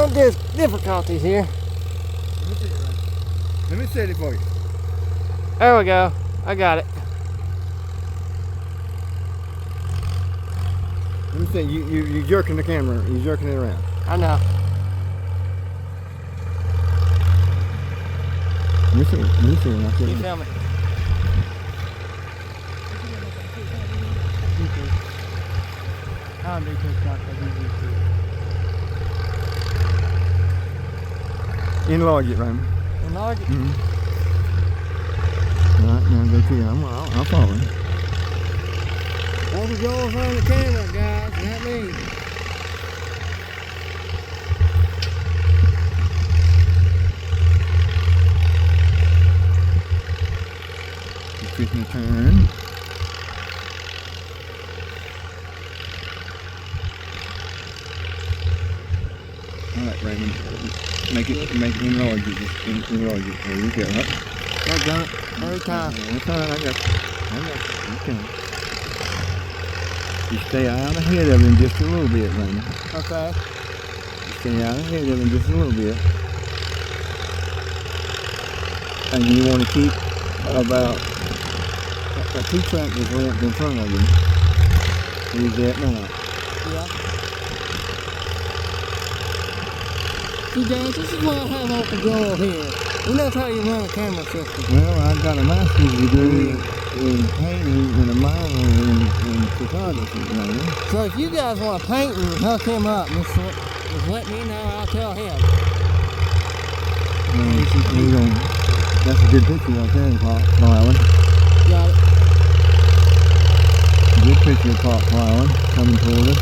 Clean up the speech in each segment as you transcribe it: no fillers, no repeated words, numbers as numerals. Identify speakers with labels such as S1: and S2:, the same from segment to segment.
S1: little difficulties here.
S2: Let me set it for you.
S1: There we go. I got it.
S2: Let me see. You jerking the camera. You jerking it around.
S1: I know.
S2: Let me see. Let me see.
S1: You feel me?
S2: Enlarge it, Raymond.
S1: Enlarge it?
S2: Mm-hmm. All right, now go to you. I'll follow you.
S1: Uncle Joel's on the camera, guys. Not me.
S2: Just fixing to turn. All right, Raymond. Make it enlarge it. Just enlarge it. There you go. Right?
S1: I got it. Every time.
S2: Every time. I got you. Okay. You stay out ahead of him just a little bit, Raymond.
S1: Okay.
S2: Stay out ahead of him just a little bit. And you want to keep about a 2 tractors length in front of you. Use that now.
S1: Yeah. See, guys, this is why I have Uncle Joel here. He knows how you run a camera system.
S2: Well, I've got a master's degree in painting and a minor in photography, Raymond.
S1: So if you guys want to paint and hook him up, just let me know. I'll tell him.
S2: That's a good picture right there, plowing.
S1: Got it.
S2: Good picture of plowing coming toward us.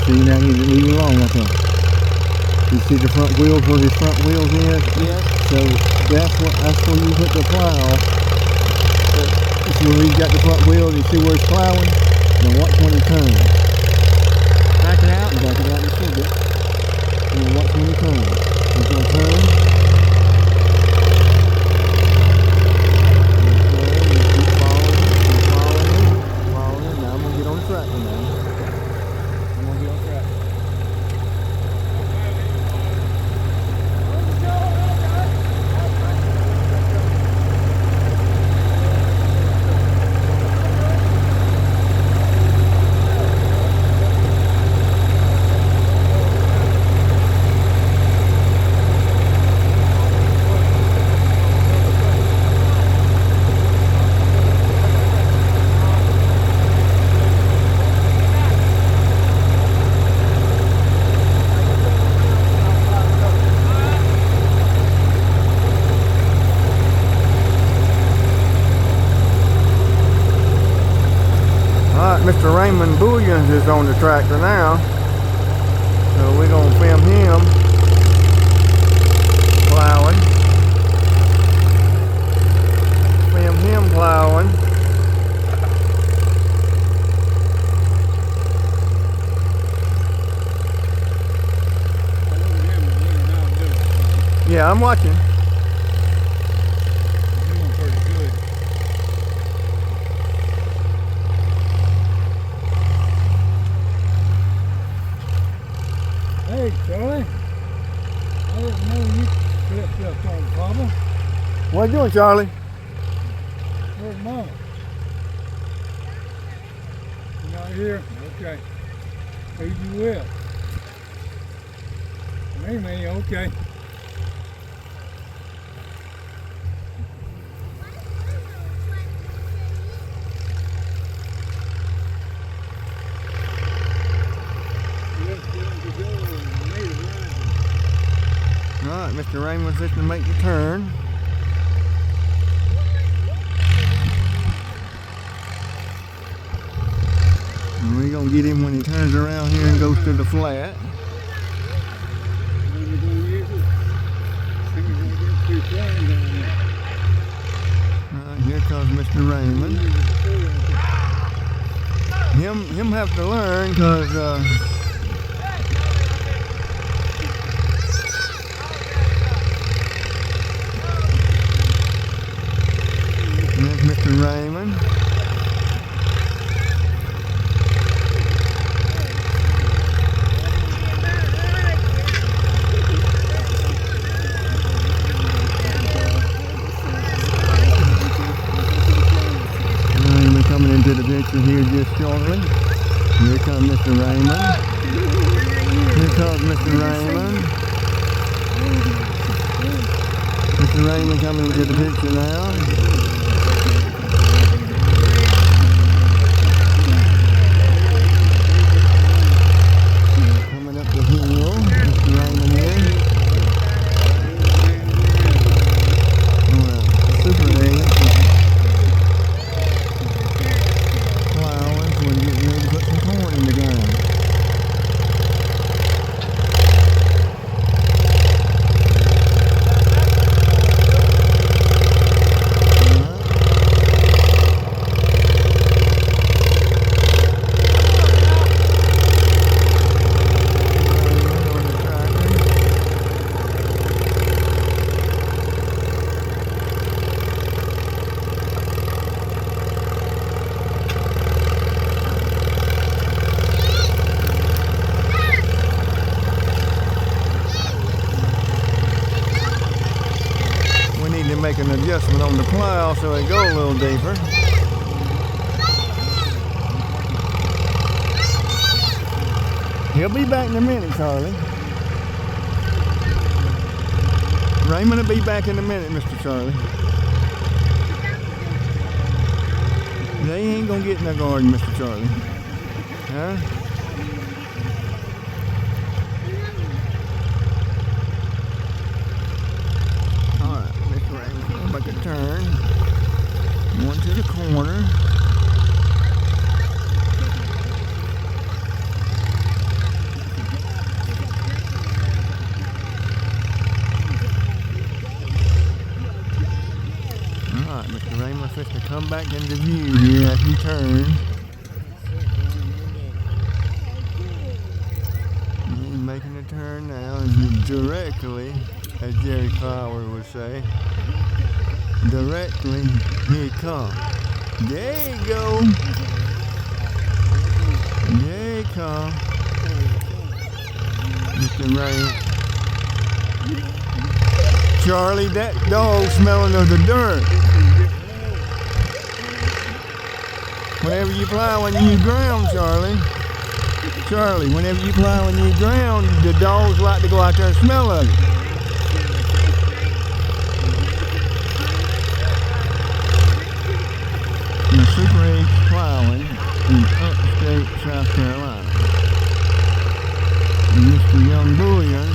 S2: See, now he's leaving along right there. You see the front wheels where his front wheels is?
S1: Yes.
S2: So that's where you put the plow. So when he's got the front wheels, you see where he's plowing? Now watch when he turns.
S1: Back it out?
S2: Back it out just a little bit. And then watch when he turns. He's going to turn. Keep following him. Now I'm going to get on the tractor now. I'm going to get on the tractor. Mr. Raymond Bullions is on the tractor now, so we're going to film him plowing. Film him plowing. Yeah, I'm watching.
S3: Hey, Charlie. I didn't know you flipped up on the problem.
S2: What are you doing, Charlie?
S3: Where's Mama? You not here? Okay. Feed you will. Me, okay.
S2: Alright, Mr. Raymond's fixing to make the turn. And we're going to get him when he turns around here and goes to the flat. Alright, here comes Mr. Raymond. Him have to learn because there's Mr. Raymond. picture here just shortly. Here comes Mr. Raymond. Here comes Mr. Raymond. Mr. Raymond coming into the picture now. Coming up the hill, Mr. Raymond here. Super 8. Plowing, so we're getting ready to put some corn in the ground. Make an adjustment on the plow so it go a little deeper. He'll be back in a minute, Charlie. Raymond will be back in a minute, Mr. Charlie. They ain't gonna get in the garden, Mr. Charlie. Huh? Make a turn, one to the corner. Alright, Mr. Raymond fixed to come back into view here as he turns. He's making a turn now, directly, as Jerry Fowler would say. Directly, here he comes. There you go. There he comes. Mr. Raymond. Charlie, that dog smelling of the dirt. Whenever you plow and you ground, Charlie. Charlie, whenever you plow and you ground, the dogs like to go out there and smell of it. Super 8 plowing in upstate South Carolina. And Mr. Young Bullion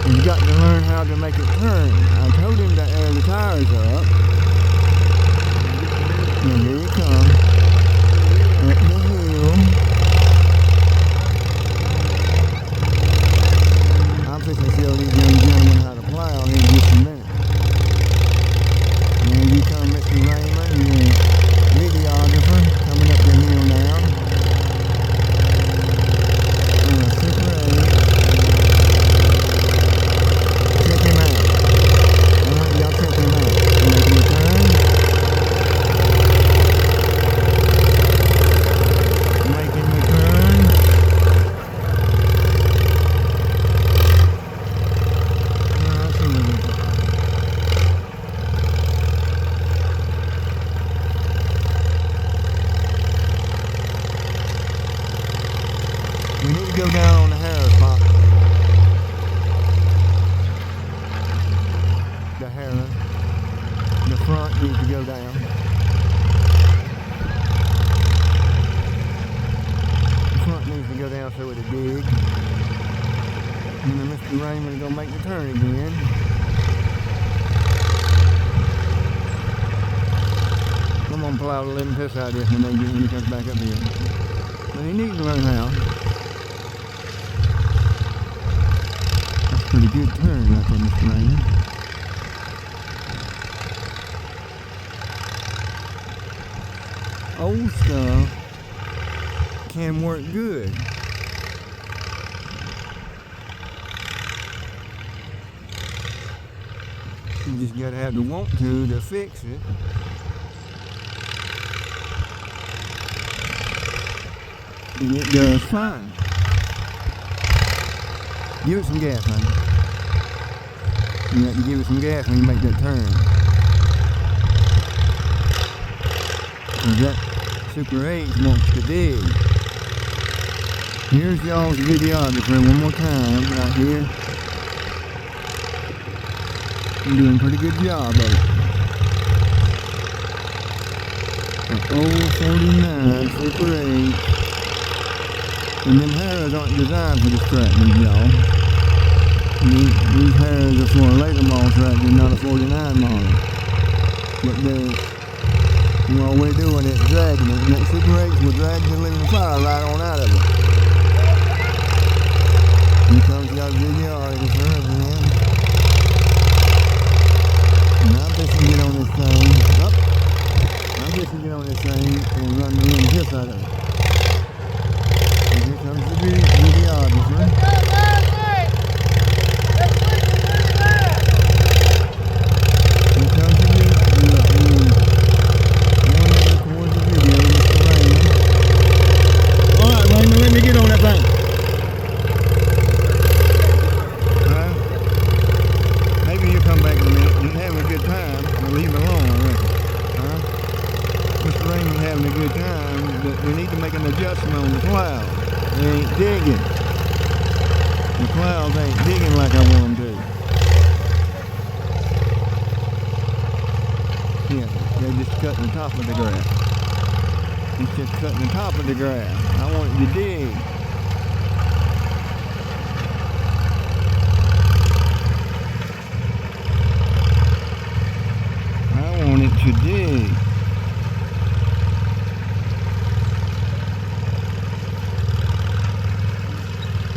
S2: has got to learn how to make it turn. I told him to air the tires up. And here he comes. Up the hill. I'm fixing to show these young gentlemen how to plow here in just a minute. And you come Mr. Raymond, the videographer, coming up the hill now. Super 8. Check him out. Alright, y'all check him out. Making a turn. Making the turn. We need to go down on the Harris pop. The Harris. The front needs to go down. The front needs to go down so it'll dig. And then Mr. Raymond is going to make the turn again. I'm going to plow the living piss out of this and then when he comes back up here. But he needs to learn how. Pretty good turn right there, Mr. Raymond. Old stuff can work good. You just gotta have the want to fix it. And it does fine. Give it some gas, honey. You have to give it some gas when you make that turn. 'cause that Super 8 wants to dig. Here's y'all's videographer one more time right here. I'm doing a pretty good job of it. An old 49 Super 8. And them harrows aren't designed for this tractor, y'all. These harrows are for a later model tractor, not a 49 model. But all we're doing is dragging it. And that Super 8 will drag the living fire right on out of it. Here comes y'all's videographer again. And I'm just gonna get on this thing. I'm just gonna get on this thing and run the end just out of it. And here comes the videographer. Here comes the one that records the video, Mr. Raymond. Alright, Raymond, let me get on that thing. Maybe he'll come back in a minute and having a good time. I'll leave him alone, I reckon. Mr. Raymond's having a good time, but we need to make an adjustment on the plow. They ain't digging. The plows ain't digging like I want them to. Yeah, they're just cutting the top of the grass. It's just cutting the top of the grass. I want it to dig. I want it to dig.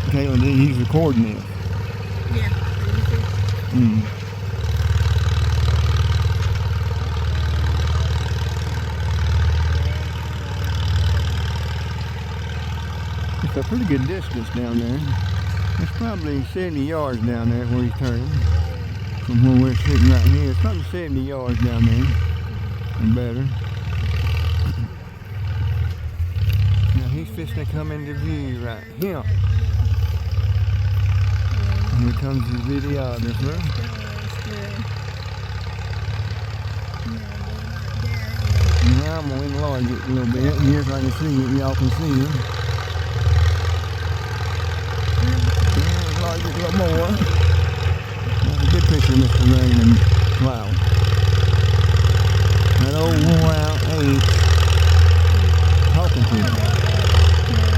S2: Okay, well, he's recording this.
S4: Yeah.
S2: It's a pretty good distance down there. It's probably 70 yards down there where he's turning. From where we're sitting right here, it's probably 70 yards down there. And better. Now he's fixing to come into view right here. Here comes the videographer. Now I'm going to enlarge it a little bit. Here if I can see it, y'all can see it. Enlarge it a little more. That's a good picture of Mr. Raymond plow. That old wore out H talking to him.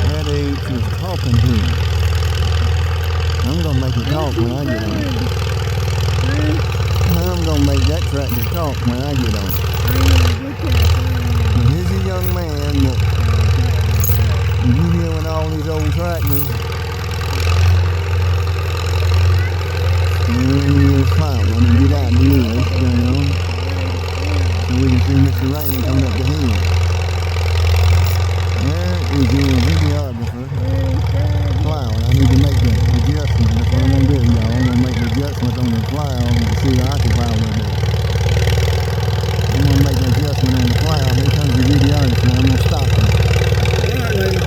S2: That H is talking to him. I'm going to make it talk when I get on it. I'm going to make that tractor talk when I get on it. And here's a young man that you deal with all these old tractors. And he is plowing. I'm going to get out the wheel down so we can see Mr. Raymond coming up the hill. There is your videographer plowing. I need to make the adjustment. That's what I'm going to do, y'all. I'm going to make the adjustment on the plow and see how I can plow a little bit. I'm going to make an adjustment on the plow. Here comes the videographer. I'm going to stop him. Alright, lady.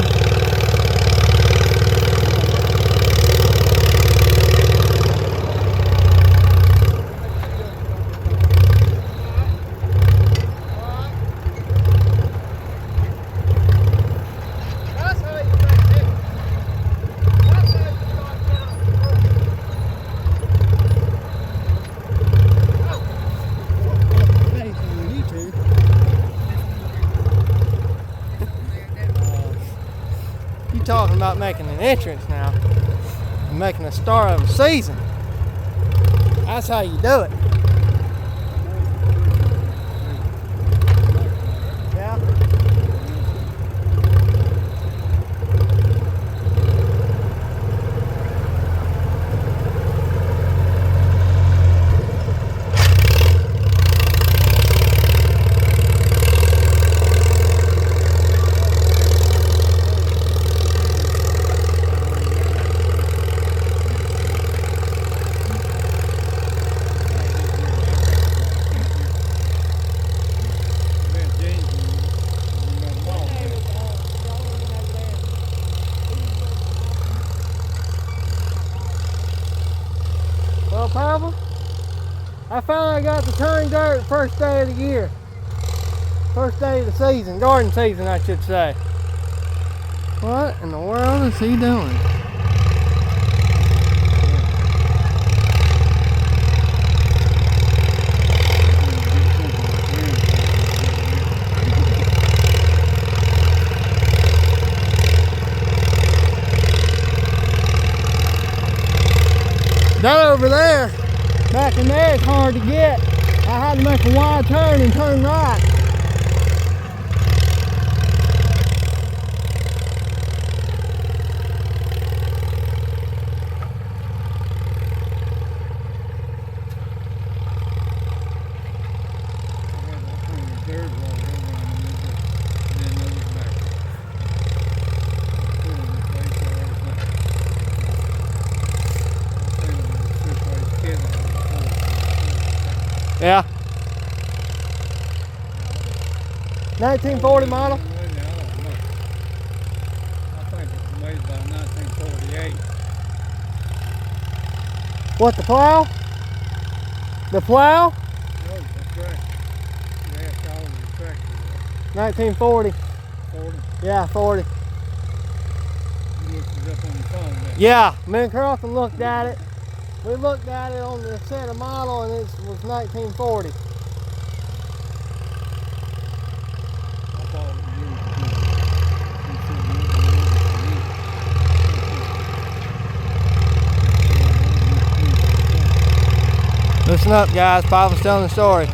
S5: Talking about making an entrance now and making a start of a season. That's how you do it. Yeah. Well, Papa, I finally got to turn dirt first day of the year. First day of the season, garden season, I should say. What in the world is he doing? That over there, back in there, it's hard to get. I had to make a wide turn and turn right. Yeah. 1940 model.
S3: I think it's made by 1948.
S5: What, the plow? The plow?
S3: No, the tractor. You have to call it a tractor.
S5: 1940.
S3: 40.
S5: Yeah, 40.
S3: You looked it up on the phone there.
S5: Yeah, me and Carlton looked at it. We looked at it on the set of model and it was 1940.
S3: I thought it was
S5: Listen up, guys. Papa's telling the story.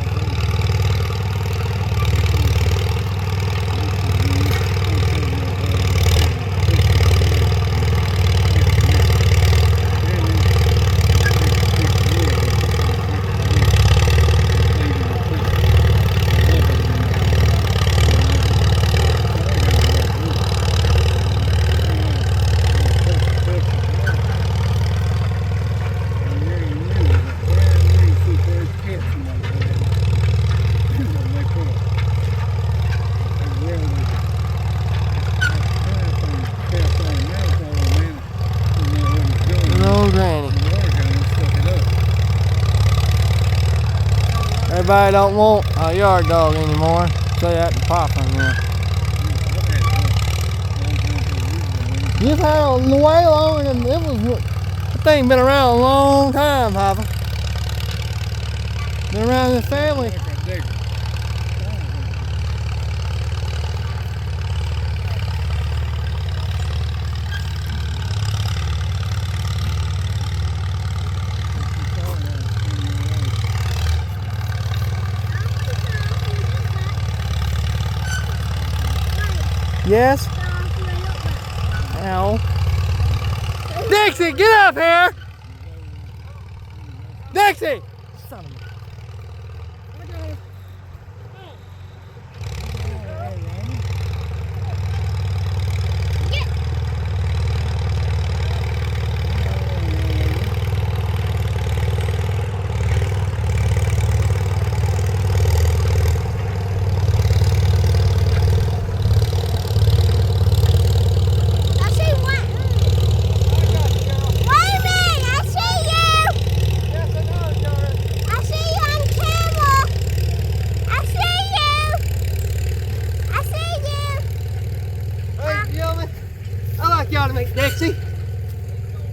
S5: No granny. Everybody don't want a yard dog anymore. Say that to Papa now. You've had a way longer than it was. That thing been around a long time, Papa. Been around this family. Yes? Ow. Dixie, get up here! Dixie! Son of a... Dixie,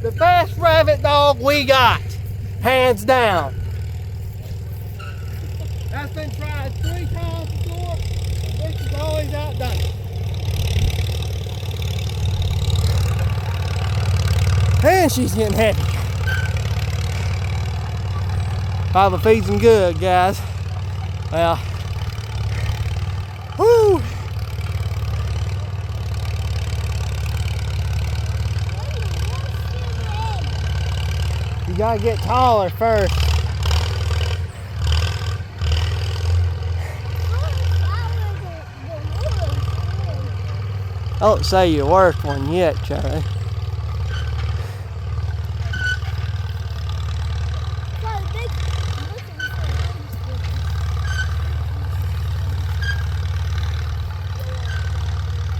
S5: the best rabbit dog we got, hands down. That's been tried 3 times before, and Dixie's always outdone it. And she's getting heavy. Papa feeds them good, guys. Well, whoo! You gotta get taller first. I don't say you're worth one yet, Charlie.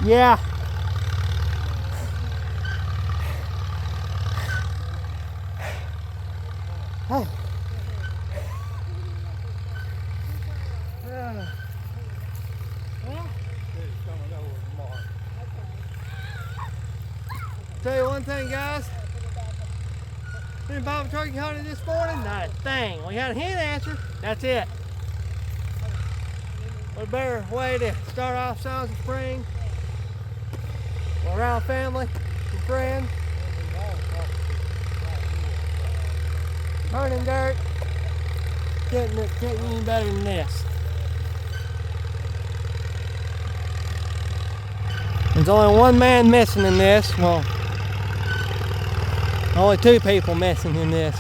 S5: Yeah. Hey. thing, guys. Any Bible turkey hunted this morning? Not a thing. We had a hen answer. That's it. What a better way to start off Sounds of Spring. We're around family and friends. Burning dirt. Can't get any better than this. There's only one man missing in this. Well, only two people missing in this.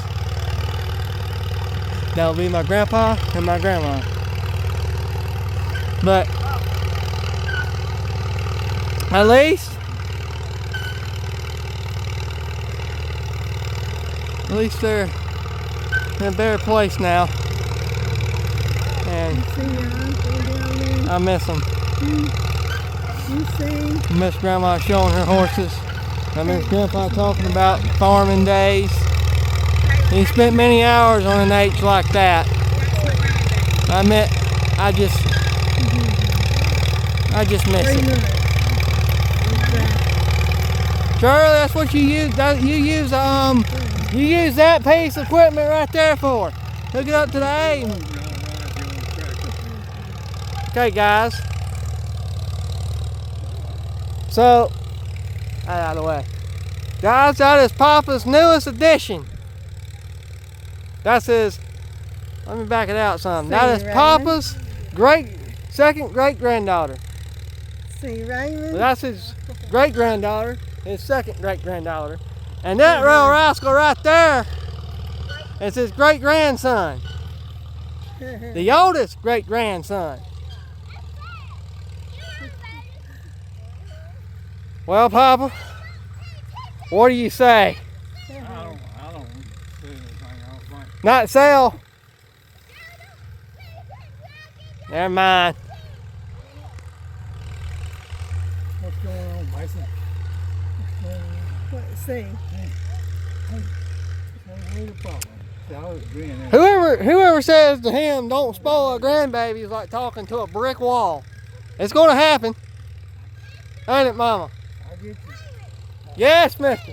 S5: That'll be my grandpa and my grandma. But at least they're in a better place now. And I miss them. I miss Grandma showing her horses. I miss Grandpa talking about farming days. He spent many hours on an H like that. I just miss it. Charlie, that's what you use. You use that piece of equipment right there for. Hook it up to the A. Okay, guys. So, out of the way. Guys, that is Papa's newest addition. That's his, let me back it out some. That is Papa's second great-granddaughter.
S4: See, Raymond?
S5: That's his great-granddaughter, his second great-granddaughter. And that real rascal right there is his great-grandson. The oldest great-grandson. Well, Papa, what do you say?
S3: I don't see anything else.
S5: Not sell? Never mind.
S3: What's going on, Mason?
S4: Let's see.
S3: What's the problem? See, I was agreeing there.
S5: Whoever says to him, don't spoil a grandbaby, is like talking to a brick wall. It's going to happen. Ain't it, Mama?
S3: I get you.
S5: Yes, mister.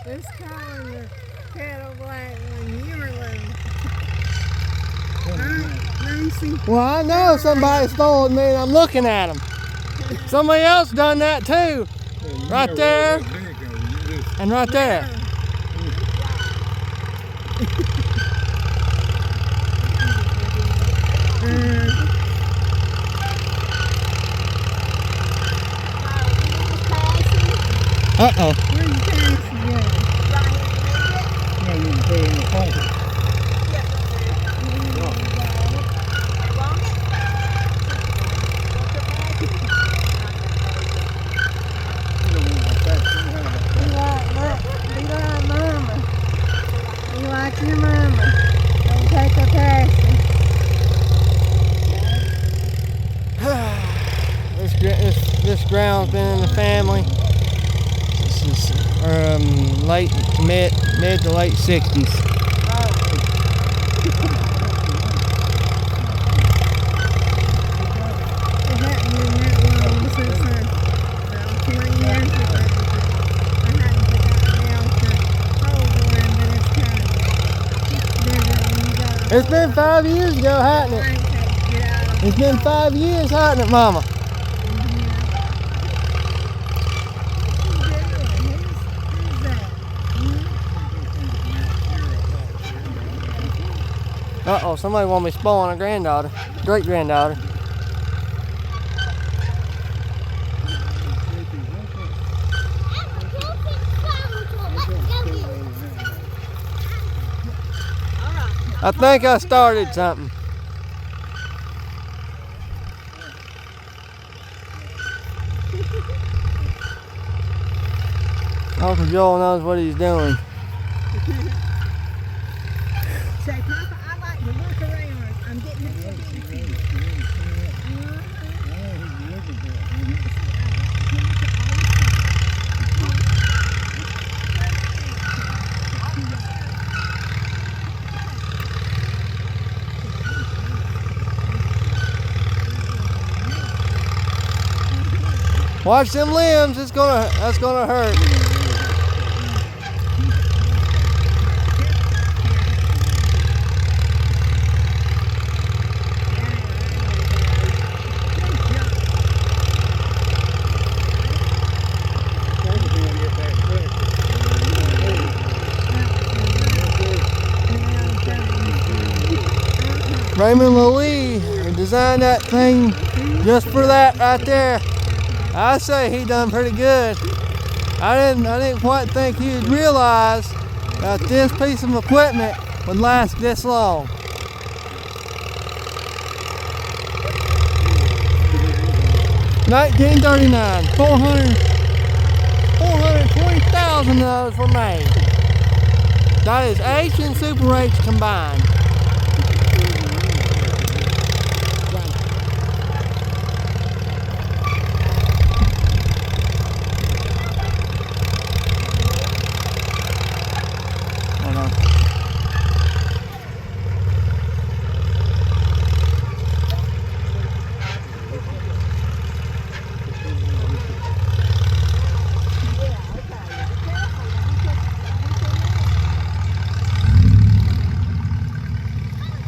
S4: Let's call him the cattle black one yearling. Lucy.
S5: Well, I know somebody stole me and I'm looking at him. Somebody else done that too. Right there and right there. Uh-oh.
S4: Where's the passage at?
S3: Yeah, you can put it in the pocket.
S4: Be like Mama. Be like your mama. Don't take a passage.
S5: This ground's been in the family since mid to late 60s.
S4: It hadn't been that long since about 20 years ago. I hadn't forgotten down to hold one, but it's kind of bigger when you got a
S5: It's been 5 years ago, hasn't it?
S4: crank to get out of
S5: It's been 5 years, hasn't it, Mama?
S4: Who's that?
S5: Uh-oh, somebody want me spoiling a granddaughter, great-granddaughter. I think I started something. Uncle Joel knows what he's doing.
S4: Say, Papa, I like to look around. I'm getting it.
S5: Watch them limbs, that's gonna hurt. Raymond Louis designed that thing just for that right there. I say he done pretty good. I didn't quite think he'd realize that this piece of equipment would last this long. $1939, 420,000 of those were made. That is H and Super H combined. Hold on.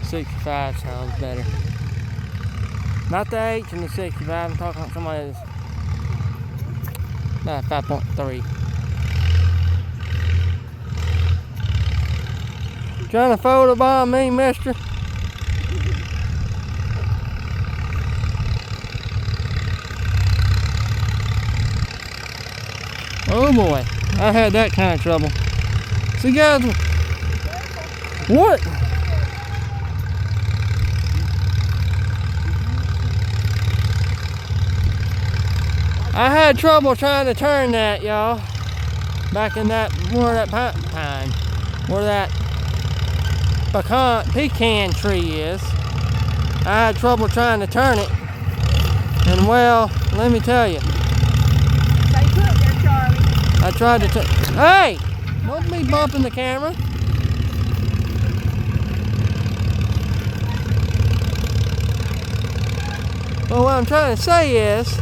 S5: $65 sounds better. Not the H and the 65. I'm talking about somebody that's 5.3. Trying to photobomb me, mister? Oh boy, I had that kind of trouble. See guys, what? I had trouble trying to turn that, y'all. Back in that, where that pine, where that pecan tree is. I had trouble trying to turn it. And well, let me tell you. I tried to turn. Hey! Don't be bumping the camera. Well, what I'm trying to say is,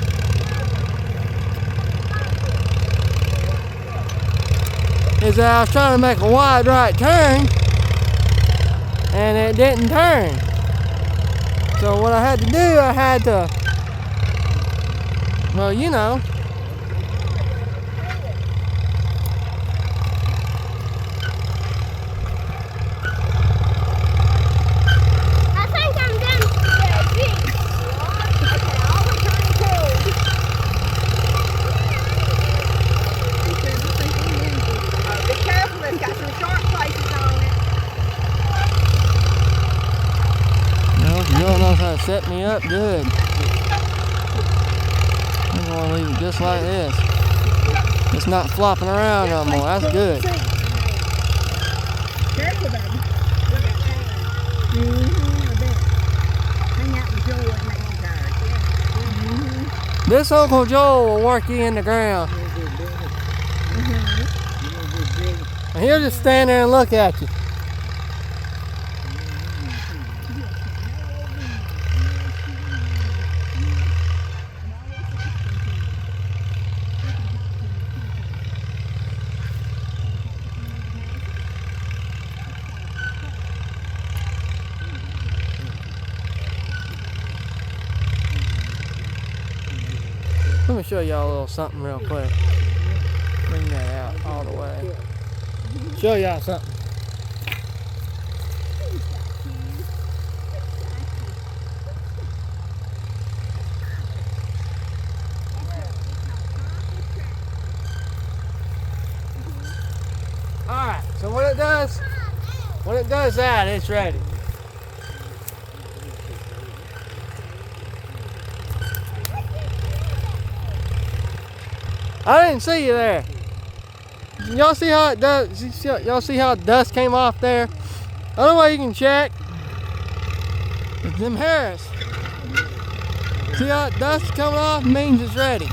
S5: that I was trying to make a wide right turn and it didn't turn. So what I had to do, I had to, well, you know.
S4: I think I'm done today. Okay, I'll return be careful, it's got some sharp places on it.
S5: Well, if you don't know how to set me up, good. I'm going to leave it just like this. It's not flopping around no more. That's good.
S4: Careful, baby. I bet. Hang out with Joel and make you tired.
S5: This Uncle Joel will work you in the ground. And he'll just stand there and look at you. Let me show y'all a little something real quick. Bring that out all the way. Show y'all something. Alright, so when it does that, it's ready. I didn't see you there. Y'all see how it does? Y'all see how dust came off there? Other way you can check is them hairs. See how dust coming off means it's ready.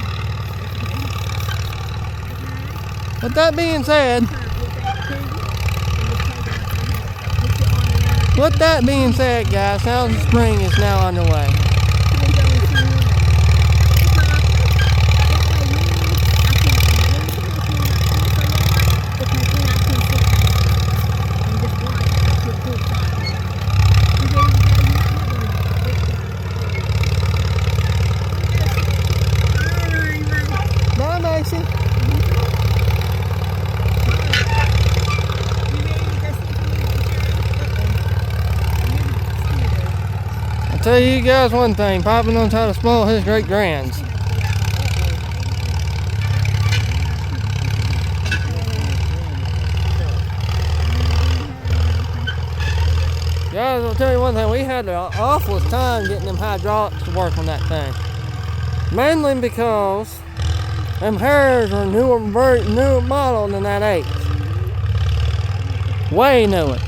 S5: With that being said, guys, Thousand Spring is now underway. Bye, Mason. tell you guys one thing, Papa knows how to spoil his great grands. Guys, I'll tell you one thing, we had the awfulest time getting them hydraulics to work on that thing. Mainly because them Harriers are newer model than that 8. Way newer.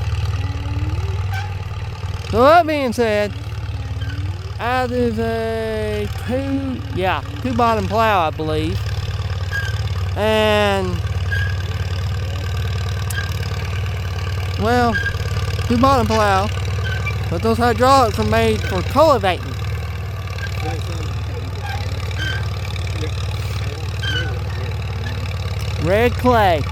S5: So that being said, I did a 2 bottom plow, I believe. And, well, 2 bottom plow, but those hydraulics are made for cultivating. Red clay.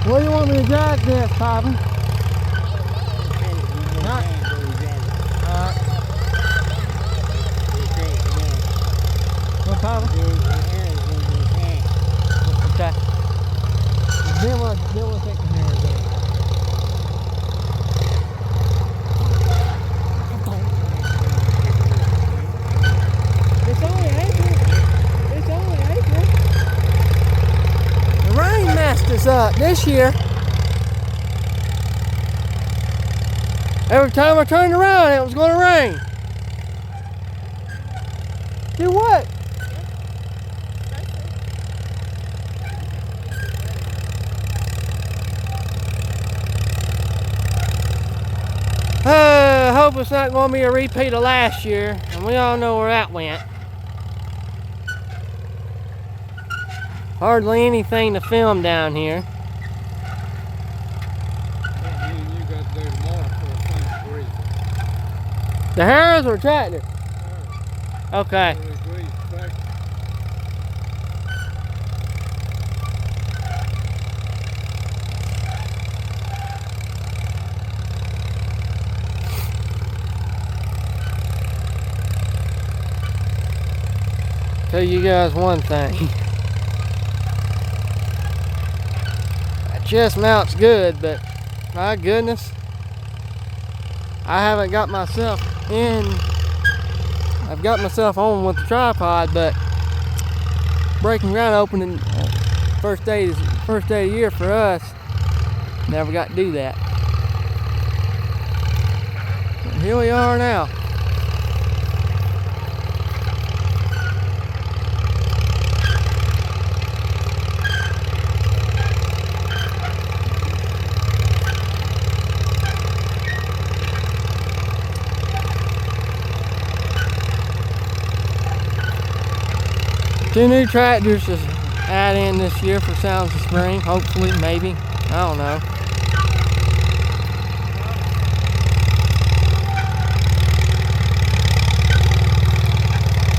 S5: Where do you want me to drag this, Papa? What, Papa? Okay. Then we'll take the mirrors out. It's only April. It's only April. The rain messed us up this year. Every time I turned around, it was going to rain. Do what? I hope it's not going to be a repeat of last year, and we all know where that went. Hardly anything to film down here. The Harriers or tractor? Okay. Tell you guys one thing. That chest mount's good, but my goodness, I haven't got myself in. I've got myself on with the tripod, but breaking ground opening first day of the year for us. Never got to do that. But here we are now. Two new tractors to add in this year for Sounds of Spring, hopefully, maybe, I don't know.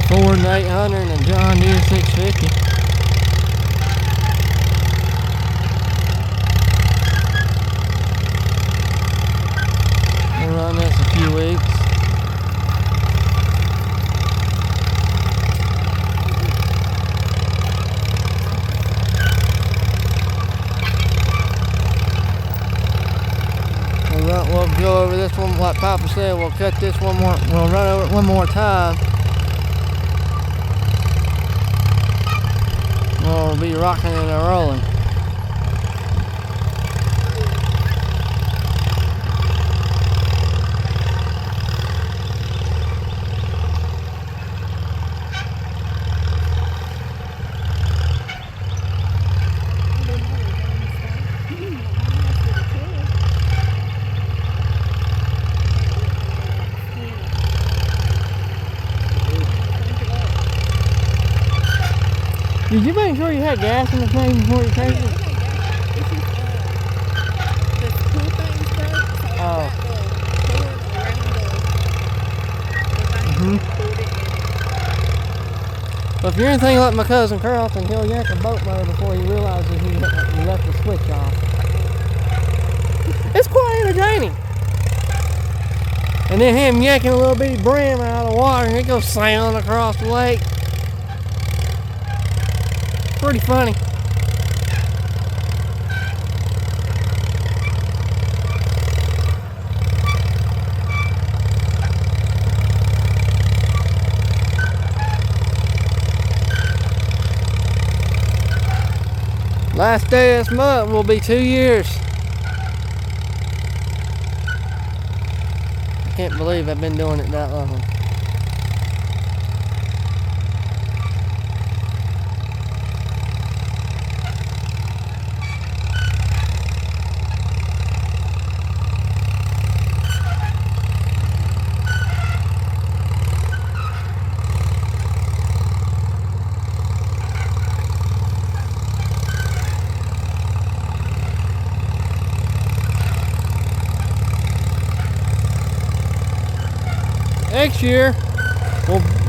S5: Ford 800 and a John Deere 650. We'll run this a few weeks. We'll go over this one, like Papa said, we'll cut this one more, we'll run over it one more time. We'll be rocking and rolling. Did you make sure you had gas in the thing before you take it?
S4: It's just, the cool thing's broke, so
S5: Oh.
S4: I've got
S5: But if you're anything like my cousin Carlton, he'll yank a boat motor before he realizes he left the switch off. It's quite entertaining. And then him yanking a little bitty brim out of the water and it goes sailing across the lake. Pretty funny. Last day of this month will be 2 years. I can't believe I've been doing it that long. Next year,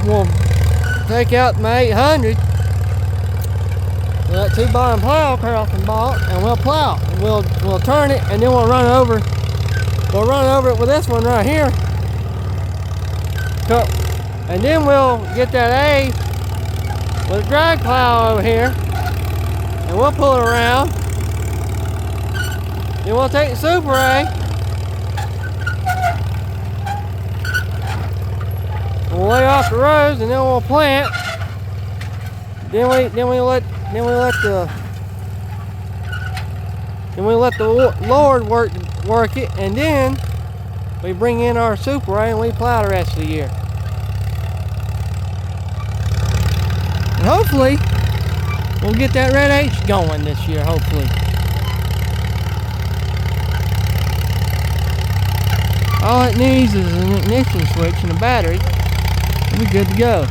S5: we'll take out my 800, that 2-bottom plow Carlton bought, and we'll plow. We'll turn it, and then we'll run over. We'll run over it with this one right here. And then we'll get that A with a drag plow over here, and we'll pull it around. Then we'll take the Super A. We'll lay off the rows and then we'll plant. Then we let the Lord work it, and then we bring in our Super A and we plow the rest of the year. And hopefully we'll get that red H going this year, hopefully. All it needs is an ignition switch and a battery. We're good to go.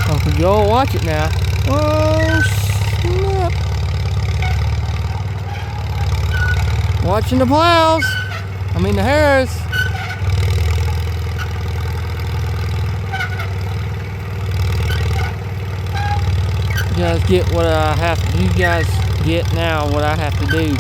S5: Uncle Joel, watch it now. Oh, snap. Watching the plows. I mean the harrows. You guys get what I have to. You guys get now what I have to do.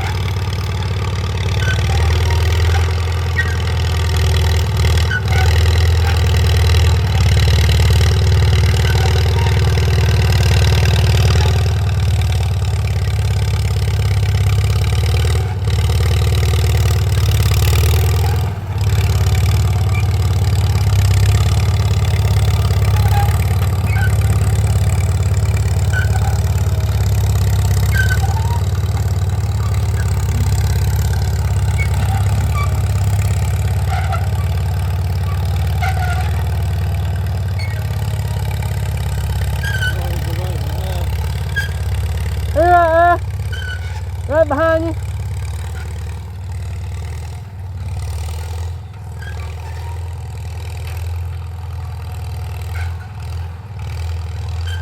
S5: Right behind you.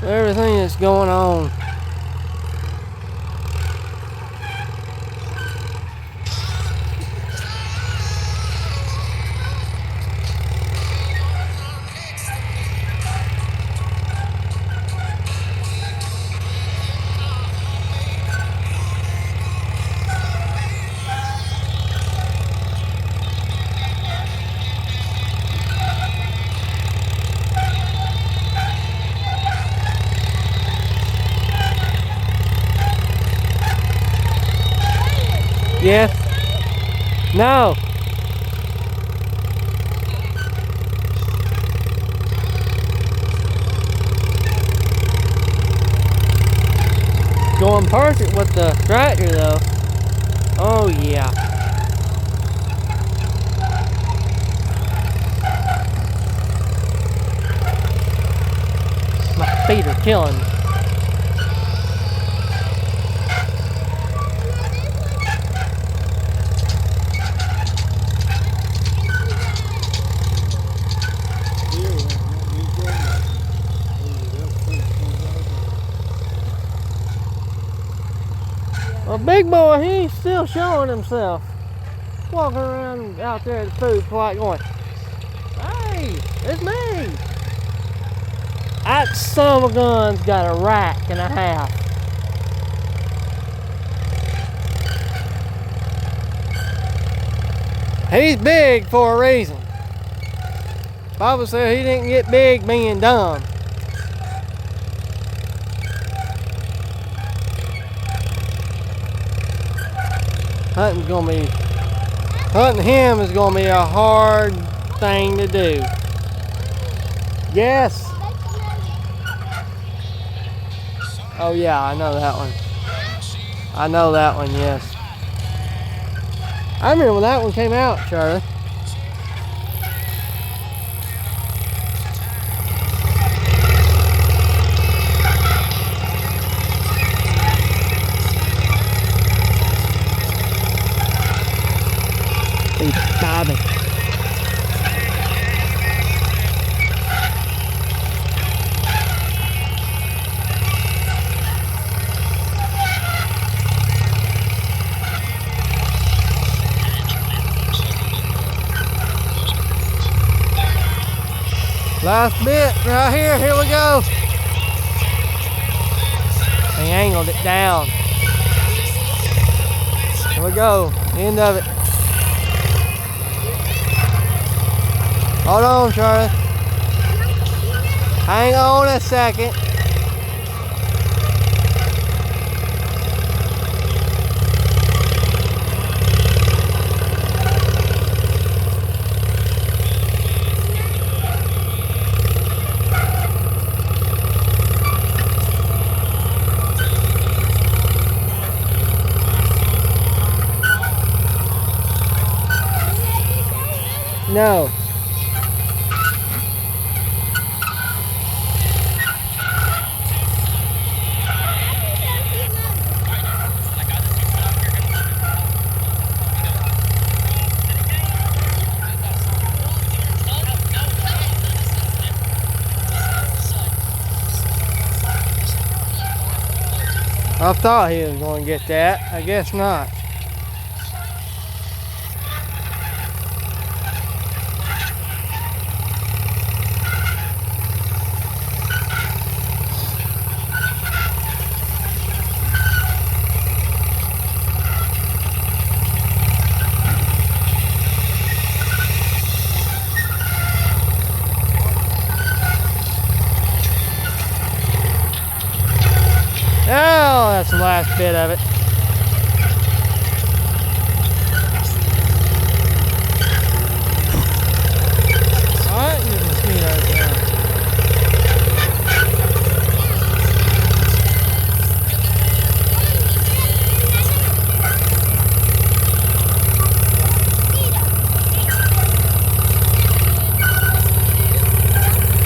S5: Everything that's going on. Yes. No. Going perfect with the tractor though. Oh yeah. My feet are killing me. Well, big boy, he's still showing himself. Walking around out there at the food plot going, hey, it's me. That son of a gun's got a rack and a half. He's big for a reason. Papa said he didn't get big being dumb. Hunting him is gonna be a hard thing to do. Yes. Oh yeah, I know that one. I know that one, yes. I remember when that one came out, Charlie. He's bobbing. Last bit right here, here we go. He angled it down. Here we go, end of it. Hold on, Charlie. Hang on a second. No. I thought he was going to get that. I guess not. Oh, that's the last bit of it. Alright, you mosquitoes now.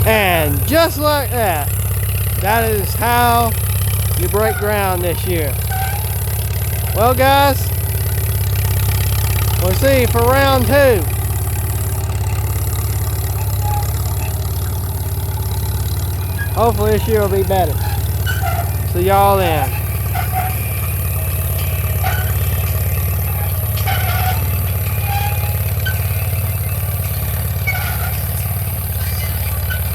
S5: And just like that, that is how you break ground this year. Well, guys, we'll see you for round 2. Hopefully this year will be better. See y'all then.